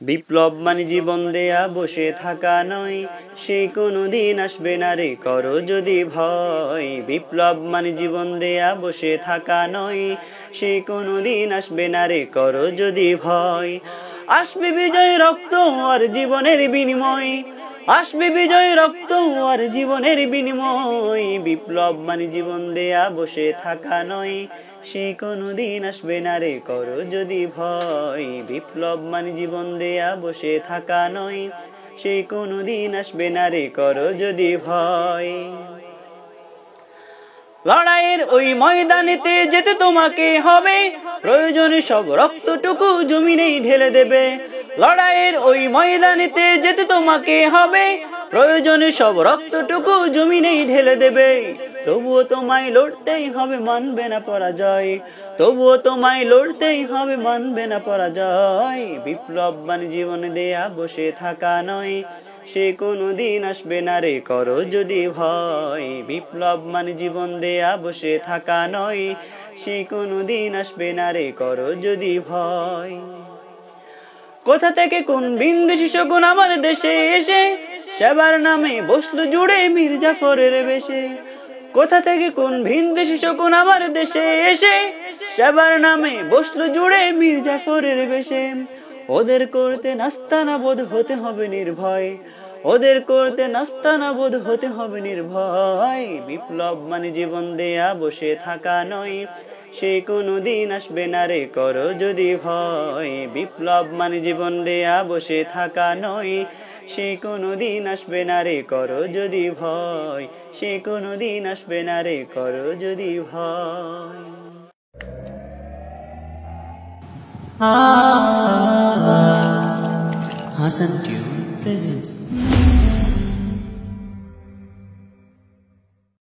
বিপ্লব মানে জীবন দেয়া বসে থাকা নয়, সে কোনদিন আসবে না রে করো যদি ভয়। বিপ্লব মানে জীবন দেয়া বসে থাকা নয়, সে কোনদিন আসবে না রে করো যদি ভয়। আসবে বিজয় রক্ত আর জীবনের বিনিময়, আসবে বিজয় রক্ত আর জীবনের বিনিময়। বিপ্লব মানে জীবন দেয়া বসে থাকা নয়, সে কোনদিন আসবে না রে করো যদি ভয়। বিপ্লব মানে জীবন দেয়া বসে থাকা নয়, সে কোনদিন আসবে না রে করো যদি ভয়। লড়াইয়ের ওই ময়দানেতে যেতে তোমাকে হবে, প্রয়োজনে সব রক্তটুকু জমিনেই ঢেলে দেবে। লড়াইয়ের ওই ময়দানেতে যেতে তোমাকে হবে, প্রয়োজনে সব রক্তটুকু জমিনেই ঢেলে দেবে। তবুও তোমায় লড়তেই হবে, মানবে না পরাজয়। তবুও তোমায় লড়তেই হবে, মানবে না পরাজয়। বিপ্লব মানে জীবন দেয়া বসে থাকা নয়, সে কোনদিন আসবে না রে করো যদি ভয়। বিপ্লব মানে জীবন দেয়া বসে থাকা নয়, সে কোনদিন আসবে না রে করো যদি ভয়। কোথা থেকে কোন ভিনদেশী শকুন আমার দেশে এসে সেবার নামে বসলো জুড়ে মীর জাফরের বেশে। কোথা থেকে কোন ভিনদেশী শকুন আমার দেশে এসে সেবার নামে বসলো জুড়ে মীর জাফরের বেশে। ওদের করতে নাস্তানা বোধ হতে হবে নির্ভয়, ওদের করতে নাস্তানা বোধ হতে হবে নির্ভয়। বিপ্লব মানে জীবন দেয়া বসে থাকা নয়, সে কোনদিন আসবে না রে করো যদি ভয়। বিপ্লব মানে জীবন দেয়া বসে থাকা নয়, সে কোনদিন আসবে না রে করো যদি ভয়। সে কোনদিন আসবে না রে করো যদি ভয়। Hasan Tune presents